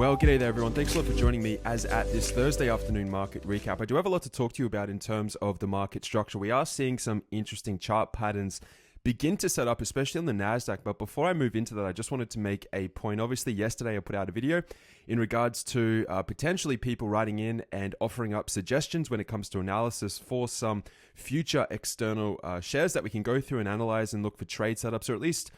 Well, g'day there everyone. Thanks a lot for joining me as at this Thursday afternoon market recap. I do have a lot to talk to you about in terms of the market structure. We are seeing some interesting chart patterns begin to set up, especially on the NASDAQ. But before I move into that, I just wanted to make a point. Obviously, yesterday I put out a video in regards to potentially people writing in and offering up suggestions when it comes to analysis for some future external shares that we can go through and analyze and look for trade setups, or at least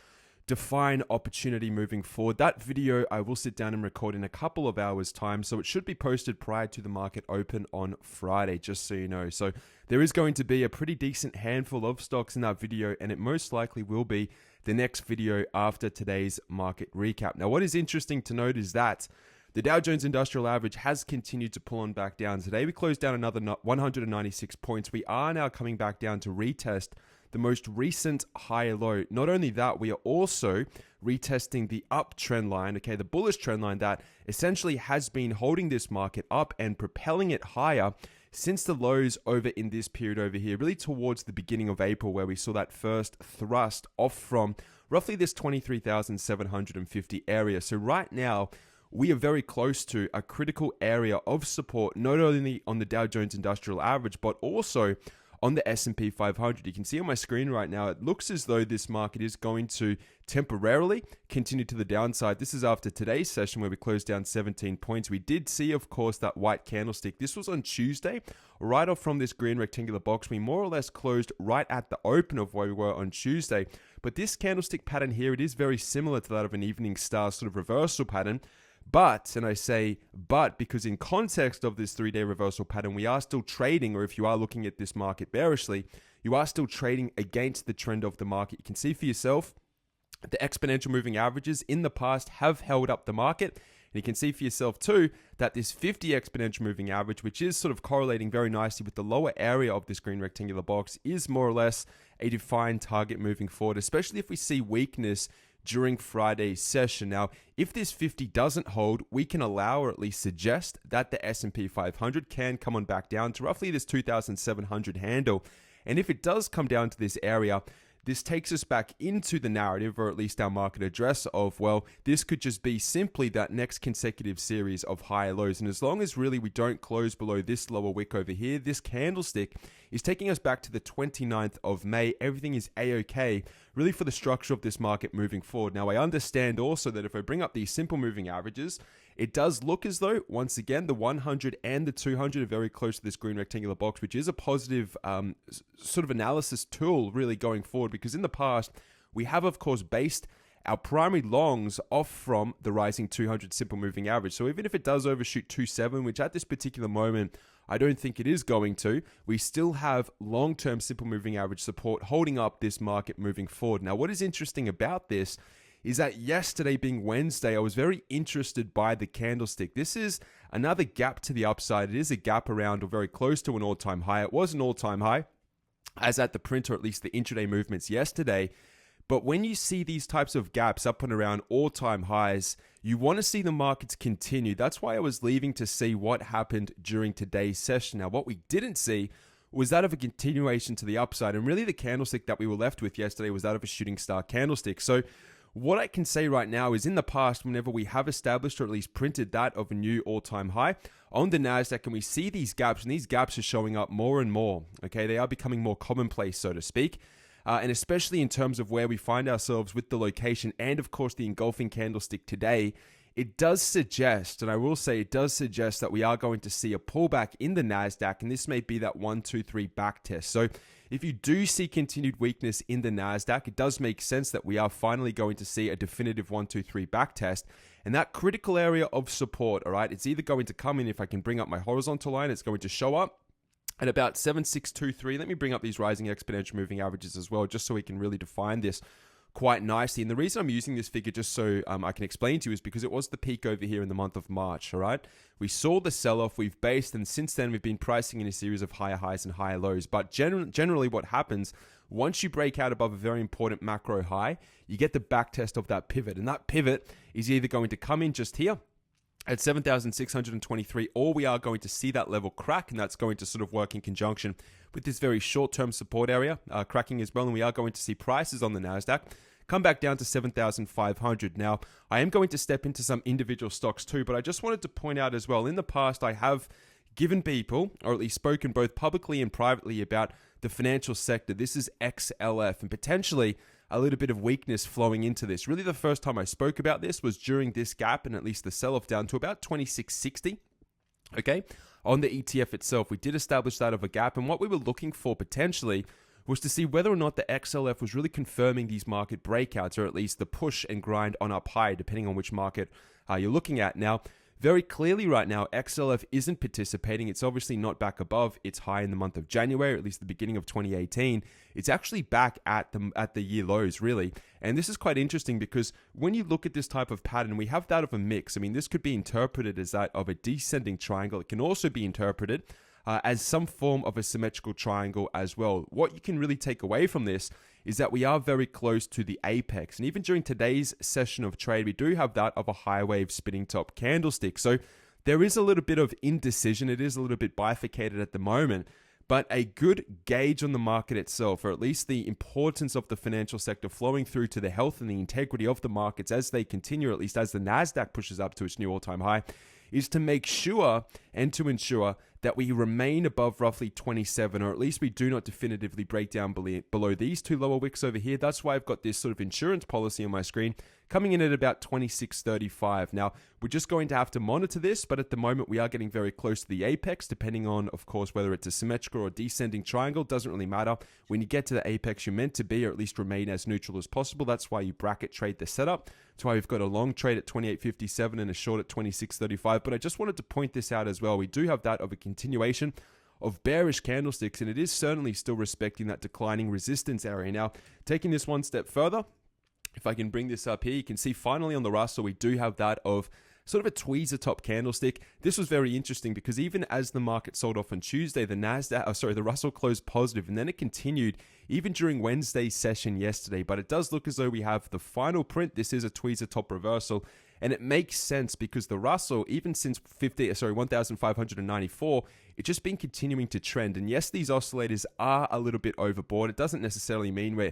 define opportunity moving forward. That video I will sit down and record in a couple of hours time, so it should be posted prior to the market open on Friday, just so you know. So there is going to be a pretty decent handful of stocks in that video, and it most likely will be the next video after today's market recap. Now, what is interesting to note is that the Dow Jones Industrial Average has continued to pull on back down. Today we closed down another 196 points. We are now coming back down to retest the most recent high low. Not only that, we are also retesting the uptrend line, okay, the bullish trend line that essentially has been holding this market up and propelling it higher since the lows over in this period over here, really towards the beginning of April, where we saw that first thrust off from roughly this 23,750 area. So right now, we are very close to a critical area of support, not only on the Dow Jones Industrial Average, but also on the S&P 500. You can see on my screen right now, it looks as though this market is going to temporarily continue to the downside. This is after today's session where we closed down 17 points. We did see, of course, that white candlestick. This was on Tuesday, right off from this green rectangular box. We more or less closed right at the open of where we were on Tuesday. But this candlestick pattern here, it is very similar to that of an evening star sort of reversal pattern. But, and I say but because in context of this 3-day reversal pattern, we are still trading, or if you are looking at this market bearishly, you are still trading against the trend of the market. You can see for yourself, the exponential moving averages in the past have held up the market. And you can see for yourself too, that this 50 exponential moving average, which is sort of correlating very nicely with the lower area of this green rectangular box, is more or less a defined target moving forward, especially if we see weakness during Friday's session. Now, if this 50 doesn't hold, we can allow, or at least suggest, that the S&P 500 can come on back down to roughly this 2,700 handle. And if it does come down to this area, this takes us back into the narrative, or at least our market address of, well, this could just be simply that next consecutive series of higher lows. And as long as really we don't close below this lower wick over here, this candlestick is taking us back to the 29th of May. Everything is A-OK, really, for the structure of this market moving forward. Now, I understand also that if I bring up these simple moving averages, it does look as though, once again, the 100 and the 200 are very close to this green rectangular box, which is a positive sort of analysis tool really going forward, because in the past, we have, of course, based our primary longs off from the rising 200 simple moving average. So even if it does overshoot 2.7, which at this particular moment, I don't think it is going to, we still have long-term simple moving average support holding up this market moving forward. Now, what is interesting about this is that yesterday being Wednesday, I was very interested by the candlestick. This is another gap to the upside. It is a gap around or very close to an all-time high. It was an all-time high, as at the print, or at least the intraday movements yesterday. But when you see these types of gaps up and around all-time highs, you want to see the markets continue. That's why I was leaving to see what happened during today's session. Now, what we didn't see was that of a continuation to the upside. And really the candlestick that we were left with yesterday was that of a shooting star candlestick. So what I can say right now is, in the past, whenever we have established or at least printed that of a new all-time high on the NASDAQ, and we see these gaps, and these gaps are showing up more and more, okay? They are becoming more commonplace, so to speak. And especially in terms of where we find ourselves with the location and, of course, the engulfing candlestick today, it does suggest, and I will say it does suggest, that we are going to see a pullback in the NASDAQ, and this may be that 1, 2, 3 back test. So if you do see continued weakness in the NASDAQ, it does make sense that we are finally going to see a definitive 1, 2, 3 back test. And that critical area of support, all right, it's either going to come in, if I can bring up my horizontal line, it's going to show up at about 7623. Let me bring up these rising exponential moving averages as well, just so we can really define this quite nicely. And the reason I'm using this figure, just so I can explain to you, is because it was the peak over here in the month of March, all right? We saw the sell-off, we've based, and since then we've been pricing in a series of higher highs and higher lows. But generally what happens, once you break out above a very important macro high, you get the back test of that pivot. And that pivot is either going to come in just here at 7,623, or we are going to see that level crack, and that's going to sort of work in conjunction with this very short-term support area cracking as well, and we are going to see prices on the NASDAQ come back down to 7,500. Now, I am going to step into some individual stocks too, but I just wanted to point out as well, in the past, I have given people, or at least spoken both publicly and privately about the financial sector. This is XLF and potentially a little bit of weakness flowing into this. Really, the first time I spoke about this was during this gap and at least the sell-off down to about 2660. Okay, on the ETF itself, we did establish that of a gap, and what we were looking for potentially was to see whether or not the XLF was really confirming these market breakouts, or at least the push and grind on up high, depending on which market you're looking at. Now, very clearly right now, XLF isn't participating. It's obviously not back above its high in the month of January, or at least the beginning of 2018. It's actually back at the year lows, really. And this is quite interesting because when you look at this type of pattern, we have that of a mix. I mean, this could be interpreted as that of a descending triangle. It can also be interpreted as some form of a symmetrical triangle as well. What you can really take away from this is that we are very close to the apex. And even during today's session of trade, we do have that of a high wave spinning top candlestick. So there is a little bit of indecision. It is a little bit bifurcated at the moment, but a good gauge on the market itself, or at least the importance of the financial sector flowing through to the health and the integrity of the markets as they continue, or at least as the NASDAQ pushes up to its new all-time high, is to make sure and to ensure that we remain above roughly 27, or at least we do not definitively break down below these two lower wicks over here. That's why I've got this sort of insurance policy on my screen coming in at about 26.35. Now, we're just going to have to monitor this, but at the moment we are getting very close to the apex, depending on, of course, whether it's a symmetrical or descending triangle. Doesn't really matter. When you get to the apex, you're meant to be, or at least remain as neutral as possible. That's why you bracket trade the setup. That's why we've got a long trade at 28.57 and a short at 26.35. But I just wanted to point this out as well. We do have that of a continuation of bearish candlesticks, and it is certainly still respecting that declining resistance area. Now, taking this one step further, if I can bring this up here, you can see finally on the Russell, we do have that of sort of a tweezer top candlestick. This was very interesting because even as the market sold off on Tuesday, the Russell closed positive, and then it continued even during Wednesday's session yesterday. But it does look as though we have the final print. This is a tweezer top reversal, and it makes sense because the Russell, even since 1,594, it's just been continuing to trend. And yes, these oscillators are a little bit overbought. It doesn't necessarily mean we're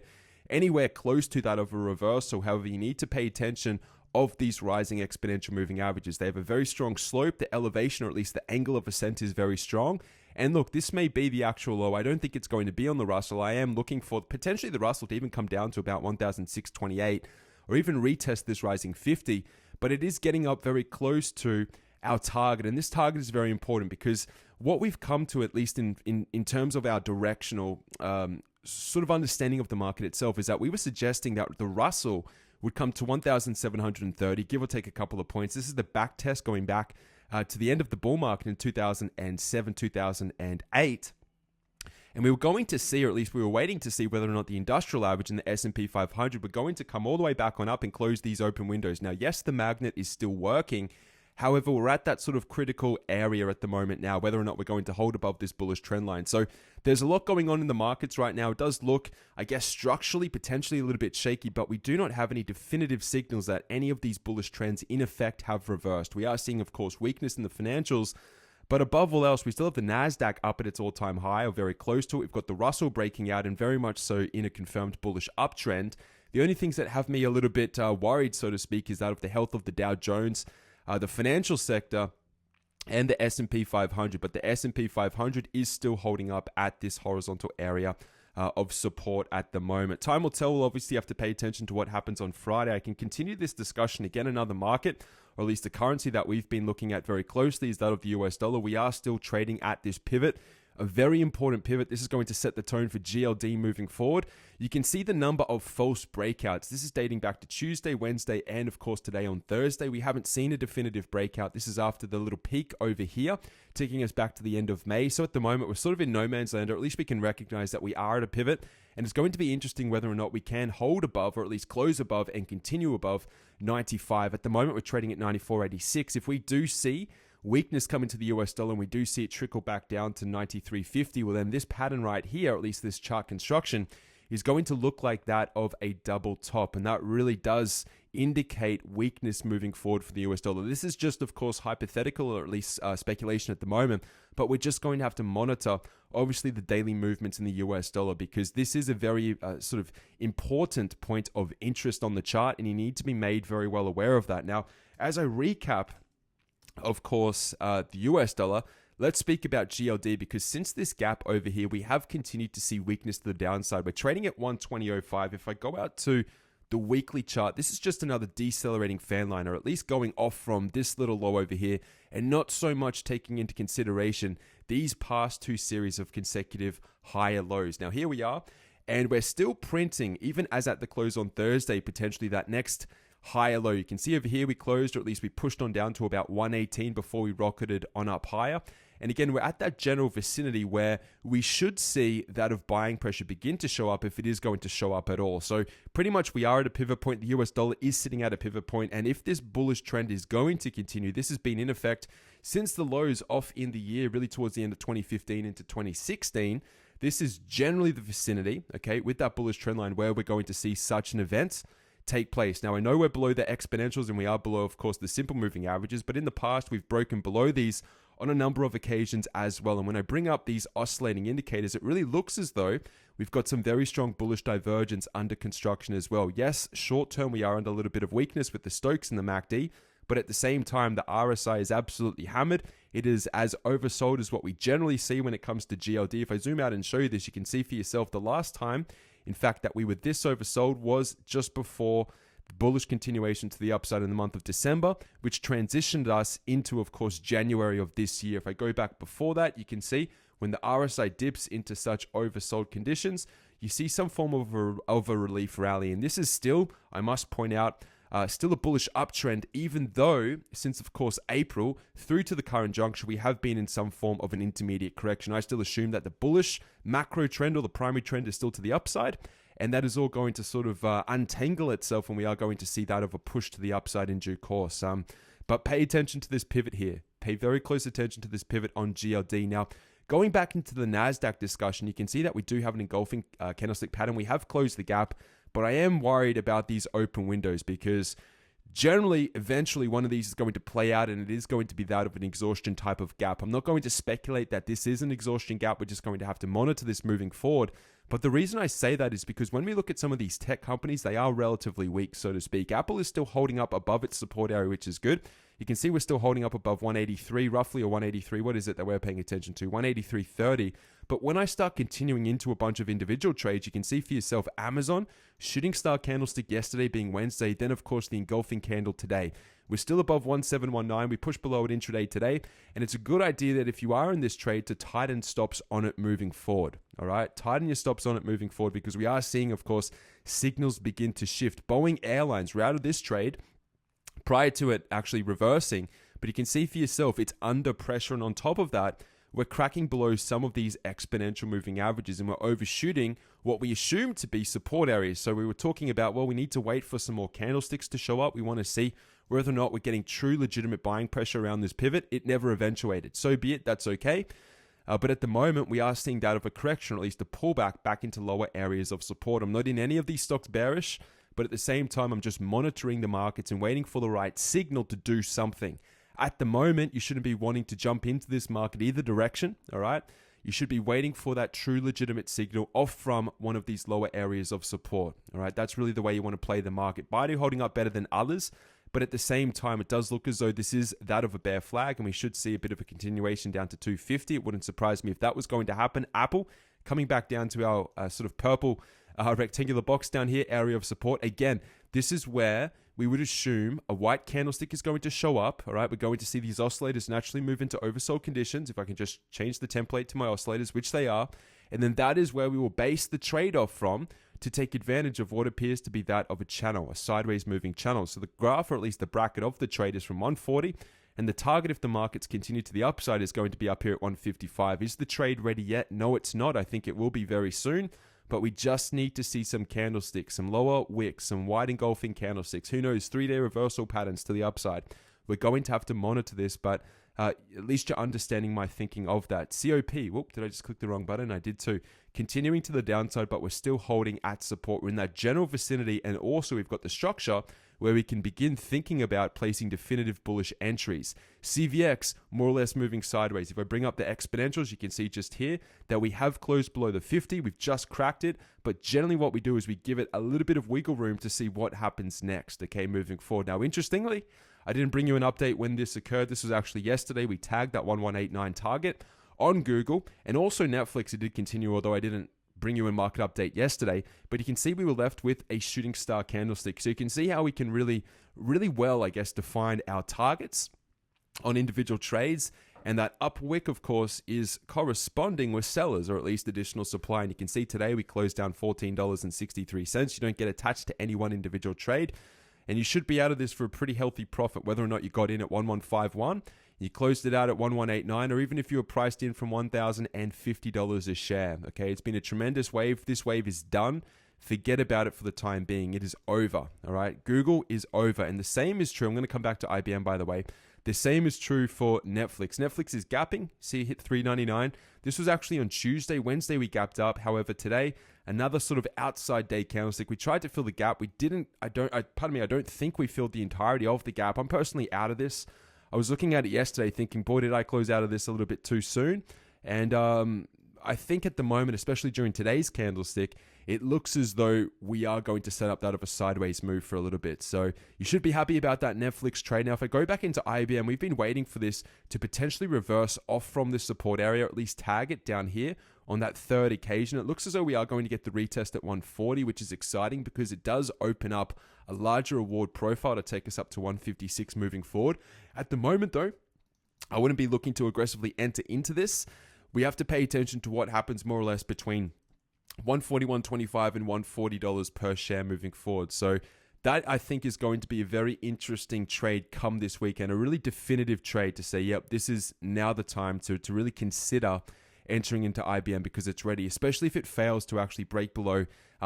anywhere close to that of a reversal. However, you need to pay attention of these rising exponential moving averages. They have a very strong slope. The elevation, or at least the angle of ascent, is very strong. And look, this may be the actual low. I don't think it's going to be on the Russell. I am looking for potentially the Russell to even come down to about 1,628 or even retest this rising 50. But it is getting up very close to our target. And this target is very important because what we've come to, at least in terms of our directional sort of understanding of the market itself, is that we were suggesting that the Russell would come to 1,730, give or take a couple of points. This is the back test going back to the end of the bull market in 2007, 2008. And we were going to see, or at least we were waiting to see, whether or not the industrial average and the S&P 500 were going to come all the way back on up and close these open windows. Now, yes, the magnet is still working. However, we're at that sort of critical area at the moment now, whether or not we're going to hold above this bullish trend line. So there's a lot going on in the markets right now. It does look, I guess, structurally, potentially a little bit shaky, but we do not have any definitive signals that any of these bullish trends in effect have reversed. We are seeing, of course, weakness in the financials, but above all else, we still have the NASDAQ up at its all-time high or very close to it. We've got the Russell breaking out and very much so in a confirmed bullish uptrend. The only things that have me a little bit worried, so to speak, is that of the health of the Dow Jones, the financial sector, and the S&P 500. But the S&P 500 is still holding up at this horizontal area of support at the moment. Time will tell. We'll obviously have to pay attention to what happens on Friday. I can continue this discussion again. Another market, or at least the currency that we've been looking at very closely, is that of the US dollar. We are still trading at this pivot, a very important pivot. This is going to set the tone for GLD moving forward. You can see the number of false breakouts. This is dating back to Tuesday, Wednesday, and of course today on Thursday. We haven't seen a definitive breakout. This is after the little peak over here, taking us back to the end of May. So at the moment, we're sort of in no man's land, or at least we can recognize that we are at a pivot. And it's going to be interesting whether or not we can hold above, or at least close above and continue above 95. At the moment, we're trading at 94.86. If we do see weakness come into the US dollar and we do see it trickle back down to 93.50, well then this pattern right here, or at least this chart construction, is going to look like that of a double top. And that really does indicate weakness moving forward for the US dollar. This is just, of course, hypothetical, or at least speculation at the moment, but we're just going to have to monitor, obviously, the daily movements in the US dollar, because this is a very sort of important point of interest on the chart, and you need to be made very well aware of that. Now, as I recap, of course, the US dollar, let's speak about GLD, because since this gap over here, we have continued to see weakness to the downside. We're trading at 120.05. If I go out to the weekly chart, this is just another decelerating fan line, or at least going off from this little low over here, and not so much taking into consideration these past two series of consecutive higher lows. Now, here we are, and we're still printing, even as at the close on Thursday, potentially that next higher low. You can see over here we closed, or at least we pushed on down to about 118 before we rocketed on up higher. And again, we're at that general vicinity where we should see that of buying pressure begin to show up, if it is going to show up at all. So pretty much we are at a pivot point. The US dollar is sitting at a pivot point. And if this bullish trend is going to continue, this has been in effect since the lows off in the year, really towards the end of 2015 into 2016. This is generally the vicinity, okay, with that bullish trend line where we're going to see such an event take place. Now, I know we're below the exponentials and we are below, of course, the simple moving averages, but in the past, we've broken below these on a number of occasions as well. And when I bring up these oscillating indicators, it really looks as though we've got some very strong bullish divergence under construction as well. Yes, short term, we are under a little bit of weakness with the Stokes and the MACD, but at the same time, the RSI is absolutely hammered. It is as oversold as what we generally see when it comes to GLD. If I zoom out and show you this, you can see for yourself the last time, in fact, that we were this oversold was just before bullish continuation to the upside in the month of December, which transitioned us into, of course, January of this year. If I go back before that, you can see when the RSI dips into such oversold conditions, you see some form of a relief rally. And this is still, I must point out, still a bullish uptrend, even though since, of course, April through to the current juncture, we have been in some form of an intermediate correction. I still assume that the bullish macro trend, or the primary trend, is still to the upside. And that is all going to sort of untangle itself, and we are going to see that of a push to the upside in due course. But pay attention to this pivot here. Pay very close attention to this pivot on GLD. Now, going back into the NASDAQ discussion, you can see that we do have an engulfing candlestick pattern. We have closed the gap, but I am worried about these open windows, because generally, eventually, one of these is going to play out, and it is going to be that of an exhaustion type of gap. I'm not going to speculate that this is an exhaustion gap. We're just going to have to monitor this moving forward. But the reason I say that is because when we look at some of these tech companies, they are relatively weak, so to speak. Apple is still holding up above its support area, which is good. You can see we're still holding up above 183 roughly, or 183. What is it that we're paying attention to? 183.30. But when I start continuing into a bunch of individual trades, you can see for yourself Amazon, shooting star candlestick yesterday being Wednesday, then of course the engulfing candle today. We're still above 1719. We pushed below it intraday today. And it's a good idea that if you are in this trade, to tighten stops on it moving forward. All right, tighten your stops on it moving forward, because we are seeing, of course, signals begin to shift. Boeing Airlines, we're out of this trade prior to it actually reversing. But you can see for yourself, it's under pressure. And on top of that, we're cracking below some of these exponential moving averages, and we're overshooting what we assume to be support areas. So we were talking about, well, we need to wait for some more candlesticks to show up. We want to see whether or not we're getting true legitimate buying pressure around this pivot. It never eventuated. So be it, that's okay. But at the moment, we are seeing that of a correction, or at least a pullback back into lower areas of support. I'm not in any of these stocks bearish, but at the same time, I'm just monitoring the markets and waiting for the right signal to do something. At the moment, you shouldn't be wanting to jump into this market either direction, all right? You should be waiting for that true legitimate signal off from one of these lower areas of support, all right? That's really the way you want to play the market. Baidu holding up better than others, but at the same time, it does look as though this is that of a bear flag, and we should see a bit of a continuation down to 250. It wouldn't surprise me if that was going to happen. Apple coming back down to our sort of purple rectangular box down here, area of support. Again, this is where we would assume a white candlestick is going to show up, all right? We're going to see these oscillators naturally move into oversold conditions. If I can just change the template to my oscillators, which they are, and then that is where we will base the trade-off from to take advantage of what appears to be that of a channel, a sideways moving channel. So the graph, or at least the bracket of the trade, is from 140, and the target, if the markets continue to the upside, is going to be up here at 155. Is the trade ready yet? No, it's not. I think it will be very soon. But we just need to see some candlesticks, some lower wicks, some wide engulfing candlesticks. Who knows, 3-day reversal patterns to the upside. We're going to have to monitor this, but at least you're understanding my thinking of that. COP, whoop, did I just click the wrong button? I did too. continuing to the downside, but we're still holding at support. We're in that general vicinity, and also we've got the structure where we can begin thinking about placing definitive bullish entries. CVX, more or less moving sideways. If I bring up the exponentials, you can see just here that we have closed below the 50. We've just cracked it, but generally what we do is we give it a little bit of wiggle room to see what happens next, okay, moving forward. Now, interestingly, I didn't bring you an update when this occurred. This was actually yesterday. We tagged that 1189 target on Google, and also Netflix. It did continue, although I didn't bring you a market update yesterday, but you can see we were left with a shooting star candlestick. So you can see how we can really well, I guess, define our targets on individual trades. And that up wick, of course, is corresponding with sellers, or at least additional supply. And you can see today we closed down $14.63. You don't get attached to any one individual trade. And you should be out of this for a pretty healthy profit, whether or not you got in at 1151. You closed it out at 1189, or even if you were priced in from $1,050 a share. Okay, it's been a tremendous wave. This wave is done. Forget about it for the time being. It is over. All right, Google is over, and the same is true. I'm going to come back to IBM, by the way. The same is true for Netflix. Netflix is gapping. See, it hit $3.99. This was actually on Tuesday. Wednesday we gapped up. However, today another sort of outside day candlestick. We tried to fill the gap. We didn't. I don't think we filled the entirety of the gap. I'm personally out of this. I was looking at it yesterday thinking, boy, did I close out of this a little bit too soon. And I think at the moment, especially during today's candlestick, it looks as though we are going to set up that of a sideways move for a little bit. So you should be happy about that Netflix trade. Now, if I go back into IBM, we've been waiting for this to potentially reverse off from this support area, or at least tag it down here on that third occasion. It looks as though we are going to get the retest at 140, which is exciting because it does open up a larger reward profile to take us up to 156 moving forward. At the moment, though, I wouldn't be looking to aggressively enter into this. We have to pay attention to what happens more or less between $141.25 and $140 per share moving forward. So that, I think, is going to be a very interesting trade come this weekend, a really definitive trade to say, yep, this is now the time to really consider entering into IBM because it's ready, especially if it fails to actually break below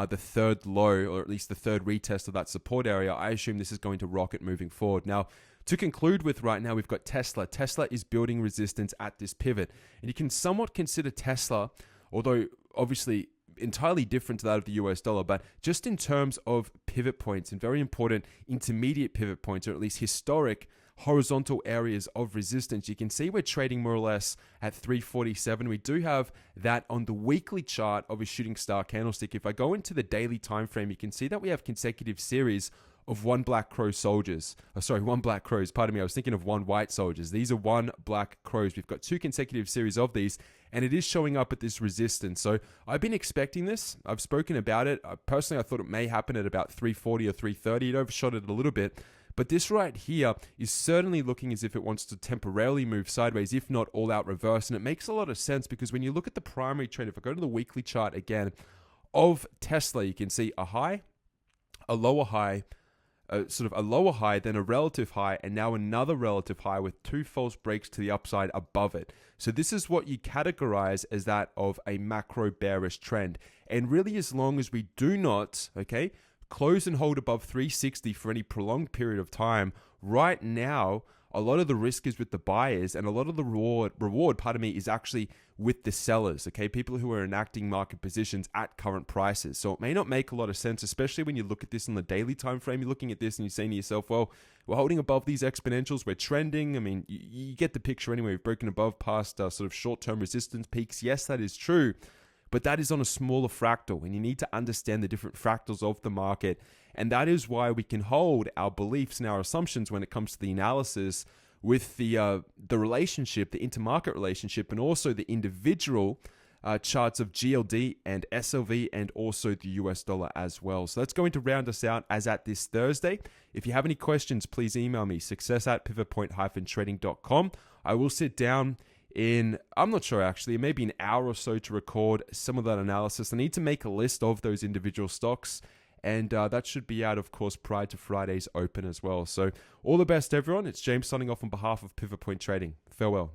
the third low, or at least the third retest of that support area. I assume this is going to rocket moving forward. Now, to conclude with right now, we've got Tesla. Tesla is building resistance at this pivot. And you can somewhat consider Tesla, although obviously entirely different to that of the US dollar, but just in terms of pivot points and very important intermediate pivot points, or at least historic horizontal areas of resistance. You can see we're trading more or less at 347. We do have that on the weekly chart of a shooting star candlestick. If I go into the daily time frame, you can see that we have consecutive series of one black crows. Pardon me. I was thinking of one white soldiers. These are one black crows. We've got two consecutive series of these, and it is showing up at this resistance. So I've been expecting this. I've spoken about it. Personally, I thought it may happen at about 340 or 330. It overshot it a little bit. But this right here is certainly looking as if it wants to temporarily move sideways, if not all out reverse. And it makes a lot of sense because when you look at the primary trend, if I go to the weekly chart again of Tesla, you can see a high, a lower high, sort of a lower high, then a relative high, and now another relative high with two false breaks to the upside above it. So this is what you categorize as that of a macro bearish trend. And really, as long as we do not, close and hold above 360 for any prolonged period of time, right now, a lot of the risk is with the buyers and a lot of the reward is actually with the sellers, people who are enacting market positions at current prices. So it may not make a lot of sense, especially when you look at this on the daily time frame. You're looking at this and you're saying to yourself, well, we're holding above these exponentials, we're trending. I mean, you get the picture anyway. We've broken above past sort of short-term resistance peaks. Yes, that is true. But that is on a smaller fractal, and you need to understand the different fractals of the market. And that is why we can hold our beliefs and our assumptions when it comes to the analysis with the relationship, the intermarket relationship, and also the individual charts of GLD and SLV and also the US dollar as well. So that's going to round us out as at this Thursday. If you have any questions, please email me, success@pivotpoint-trading.com. I will sit down I'm not sure actually, maybe an hour or so to record some of that analysis. I need to make a list of those individual stocks, and that should be out, of course, prior to Friday's open as well. So all the best, everyone. It's James signing off on behalf of Pivot Point Trading. Farewell.